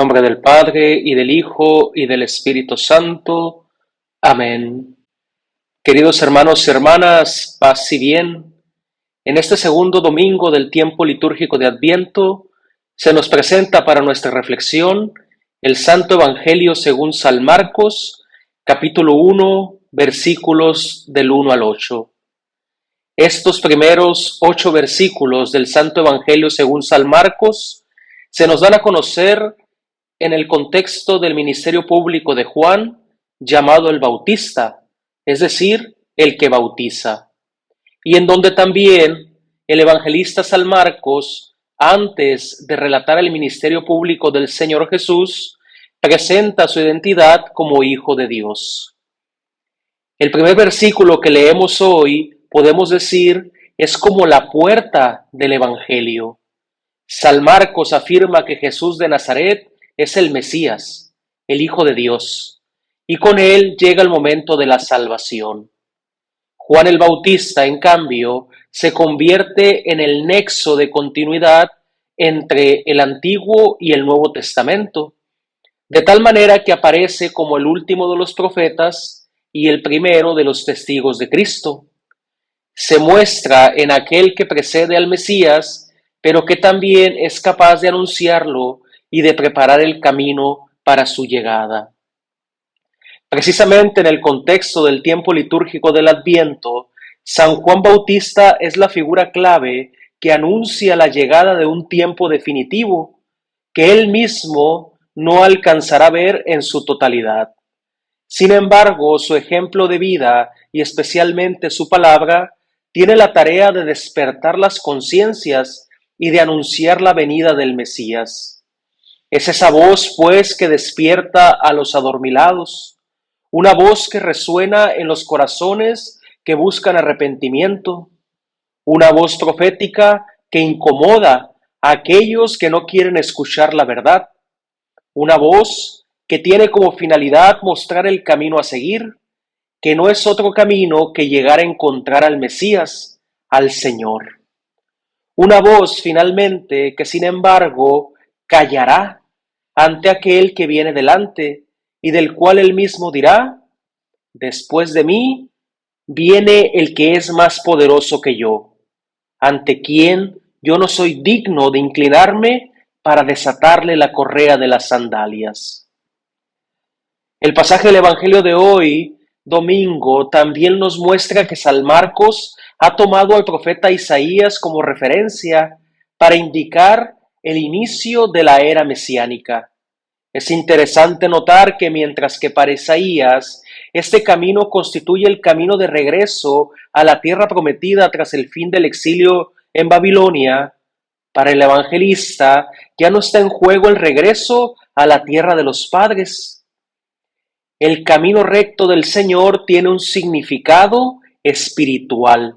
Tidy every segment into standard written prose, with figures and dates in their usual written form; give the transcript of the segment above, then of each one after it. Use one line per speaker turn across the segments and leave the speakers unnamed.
nombre del Padre, y del Hijo, y del Espíritu Santo. Amén. Queridos hermanos y hermanas, paz y bien. En este segundo domingo del tiempo litúrgico de Adviento, se nos presenta para nuestra reflexión el Santo Evangelio según San Marcos, capítulo 1, versículos del 1 al 8. Estos primeros 8 versículos del Santo Evangelio según San Marcos se nos dan a conocer en el contexto del ministerio público de Juan, llamado el Bautista, es decir, el que bautiza, y en donde también el evangelista San Marcos, antes de relatar el ministerio público del Señor Jesús, presenta su identidad como Hijo de Dios. El primer versículo que leemos hoy, podemos decir, es como la puerta del Evangelio. San Marcos afirma que Jesús de Nazaret es el Mesías, el Hijo de Dios, y con él llega el momento de la salvación. Juan el Bautista, en cambio, se convierte en el nexo de continuidad entre el Antiguo y el Nuevo Testamento, de tal manera que aparece como el último de los profetas y el primero de los testigos de Cristo. Se muestra en aquel que precede al Mesías, pero que también es capaz de anunciarlo y de preparar el camino para su llegada. Precisamente en el contexto del tiempo litúrgico del Adviento, San Juan Bautista es la figura clave que anuncia la llegada de un tiempo definitivo, que él mismo no alcanzará a ver en su totalidad. Sin embargo, su ejemplo de vida y especialmente su palabra tiene la tarea de despertar las conciencias y de anunciar la venida del Mesías. Es esa voz, pues, que despierta a los adormilados, una voz que resuena en los corazones que buscan arrepentimiento, una voz profética que incomoda a aquellos que no quieren escuchar la verdad, una voz que tiene como finalidad mostrar el camino a seguir, que no es otro camino que llegar a encontrar al Mesías, al Señor. Una voz, finalmente, que sin embargo callará ante aquel que viene delante y del cual él mismo dirá: después de mí viene el que es más poderoso que yo, ante quien yo no soy digno de inclinarme para desatarle la correa de las sandalias. El pasaje del Evangelio de hoy, domingo, también nos muestra que San Marcos ha tomado al profeta Isaías como referencia para indicar el inicio de la era mesiánica. Es interesante notar que mientras que para Isaías este camino constituye el camino de regreso a la tierra prometida tras el fin del exilio en Babilonia, para el evangelista ya no está en juego el regreso a la tierra de los padres. El camino recto del Señor tiene un significado espiritual.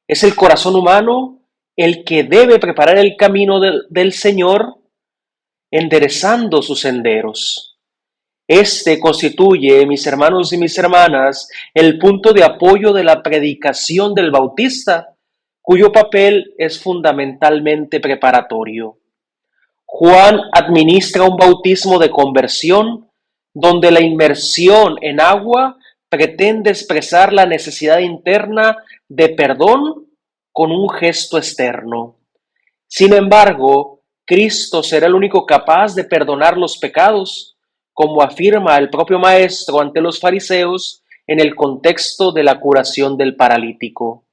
Es el corazón humano el que debe preparar el camino del Señor, enderezando sus senderos. Este constituye, mis hermanos y mis hermanas, el punto de apoyo de la predicación del Bautista, cuyo papel es fundamentalmente preparatorio. Juan administra un bautismo de conversión, donde la inmersión en agua pretende expresar la necesidad interna de perdón con un gesto externo. Sin embargo, Cristo será el único capaz de perdonar los pecados, como afirma el propio Maestro ante los fariseos en el contexto de la curación del paralítico.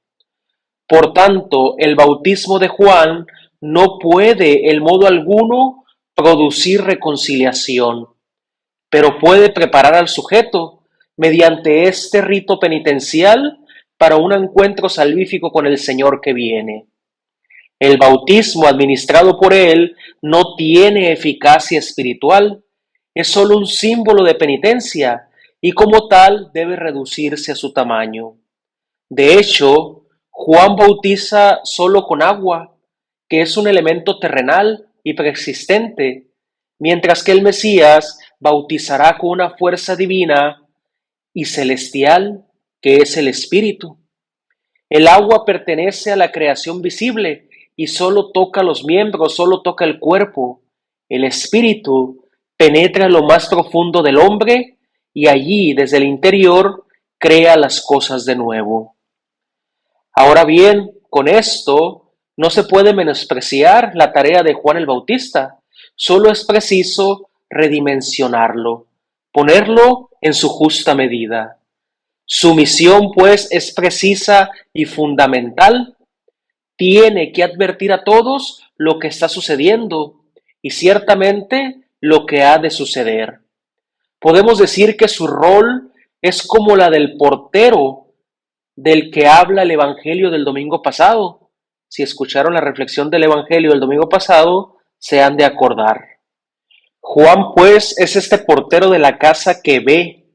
Por tanto, el bautismo de Juan no puede en modo alguno producir reconciliación, pero puede preparar al sujeto mediante este rito penitencial para un encuentro salvífico con el Señor que viene. El bautismo administrado por él no tiene eficacia espiritual, es solo un símbolo de penitencia y como tal debe reducirse a su tamaño. De hecho, Juan bautiza solo con agua, que es un elemento terrenal y preexistente, mientras que el Mesías bautizará con una fuerza divina y celestial, que es el Espíritu. El agua pertenece a la creación visible y solo toca los miembros, solo toca el cuerpo. El Espíritu penetra en lo más profundo del hombre y allí, desde el interior, crea las cosas de nuevo. Ahora bien, con esto no se puede menospreciar la tarea de Juan el Bautista, solo es preciso redimensionarlo, ponerlo en su justa medida. Su misión, pues, es precisa y fundamental. Tiene que advertir a todos lo que está sucediendo y ciertamente lo que ha de suceder. Podemos decir que su rol es como la del portero del que habla el Evangelio del domingo pasado. Si escucharon la reflexión del Evangelio del domingo pasado, se han de acordar. Juan, pues, es este portero de la casa que ve,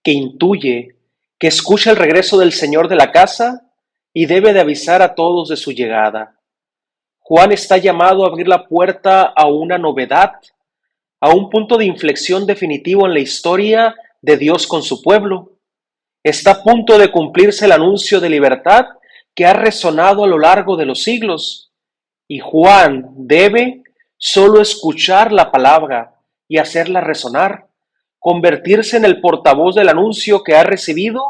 que intuye, que escucha el regreso del Señor de la casa y debe de avisar a todos de su llegada. Juan está llamado a abrir la puerta a una novedad, a un punto de inflexión definitivo en la historia de Dios con su pueblo. Está a punto de cumplirse el anuncio de libertad que ha resonado a lo largo de los siglos, y Juan debe solo escuchar la palabra y hacerla resonar, convertirse en el portavoz del anuncio que ha recibido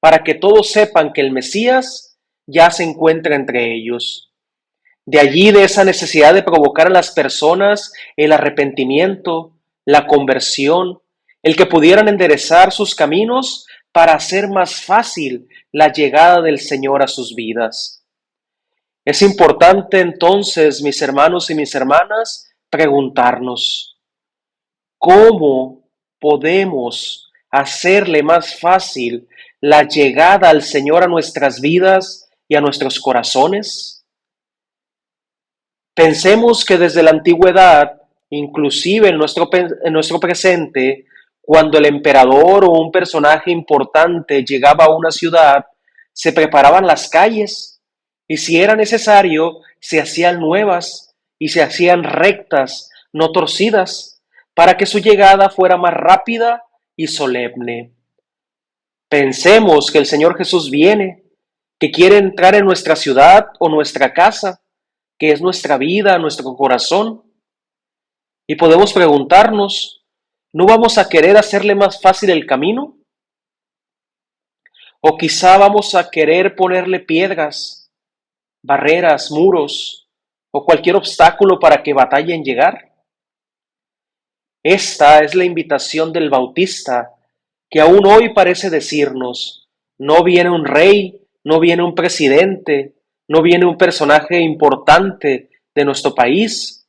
para que todos sepan que el Mesías ya se encuentra entre ellos. De allí, de esa necesidad de provocar a las personas el arrepentimiento, la conversión, el que pudieran enderezar sus caminos para hacer más fácil la llegada del Señor a sus vidas. Es importante entonces, mis hermanos y mis hermanas, preguntarnos, ¿cómo podemos hacerle más fácil la llegada al Señor a nuestras vidas y a nuestros corazones? Pensemos que desde la antigüedad, inclusive en nuestro presente, cuando el emperador o un personaje importante llegaba a una ciudad, se preparaban las calles y si era necesario, se hacían nuevas y se hacían rectas, no torcidas, para que su llegada fuera más rápida y solemne. Pensemos que el Señor Jesús viene, que quiere entrar en nuestra ciudad o nuestra casa, que es nuestra vida, nuestro corazón. Y podemos preguntarnos, ¿no vamos a querer hacerle más fácil el camino? ¿O quizá vamos a querer ponerle piedras, barreras, muros o cualquier obstáculo para que batalle en llegar? Esta es la invitación del Bautista, que aún hoy parece decirnos, no viene un rey, no viene un presidente, no viene un personaje importante de nuestro país,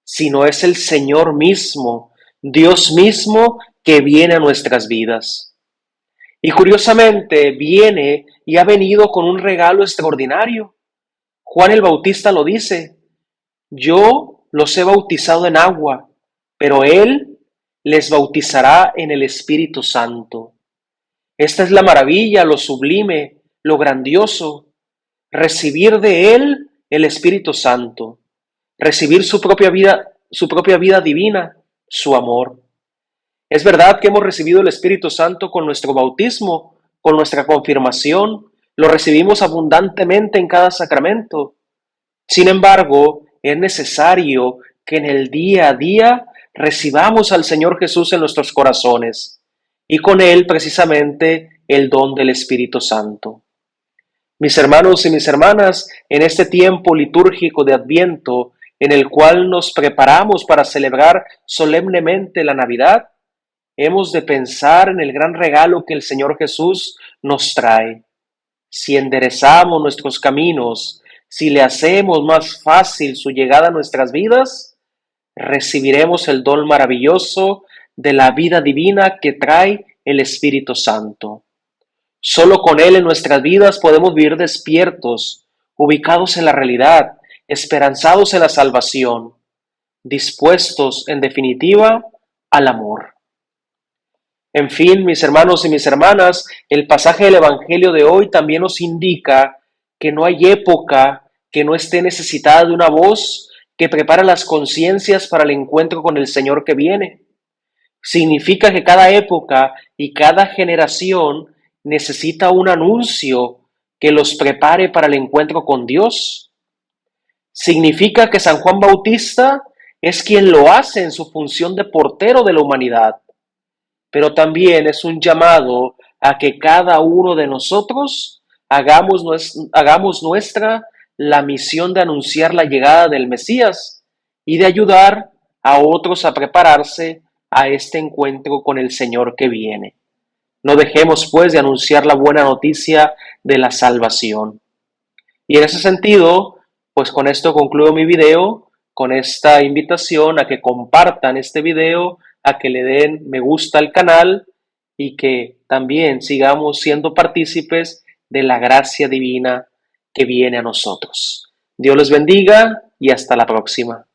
sino es el Señor mismo, Dios mismo que viene a nuestras vidas. Y curiosamente viene y ha venido con un regalo extraordinario. Juan el Bautista lo dice, yo los he bautizado en agua, pero Él les bautizará en el Espíritu Santo. Esta es la maravilla, lo sublime, lo grandioso, recibir de Él el Espíritu Santo, recibir su propia vida divina, su amor. Es verdad que hemos recibido el Espíritu Santo con nuestro bautismo, con nuestra confirmación, lo recibimos abundantemente en cada sacramento. Sin embargo, es necesario que en el día a día recibamos al Señor Jesús en nuestros corazones y con Él precisamente el don del Espíritu Santo. Mis hermanos y mis hermanas, en este tiempo litúrgico de Adviento, en el cual nos preparamos para celebrar solemnemente la Navidad, hemos de pensar en el gran regalo que el Señor Jesús nos trae. Si enderezamos nuestros caminos, si le hacemos más fácil su llegada a nuestras vidas, recibiremos el don maravilloso de la vida divina que trae el Espíritu Santo. Solo con Él en nuestras vidas podemos vivir despiertos, ubicados en la realidad, esperanzados en la salvación, dispuestos, en definitiva, al amor. En fin, mis hermanos y mis hermanas, el pasaje del Evangelio de hoy también nos indica que no hay época que no esté necesitada de una voz que prepara las conciencias para el encuentro con el Señor que viene. Significa que cada época y cada generación necesita un anuncio que los prepare para el encuentro con Dios. Significa que San Juan Bautista es quien lo hace en su función de portero de la humanidad, pero también es un llamado a que cada uno de nosotros hagamos nuestra la misión de anunciar la llegada del Mesías y de ayudar a otros a prepararse a este encuentro con el Señor que viene. No dejemos pues de anunciar la buena noticia de la salvación. Y en ese sentido, pues con esto concluyo mi video, con esta invitación a que compartan este video, a que le den me gusta al canal y que también sigamos siendo partícipes de la gracia divina que viene a nosotros. Dios les bendiga y hasta la próxima.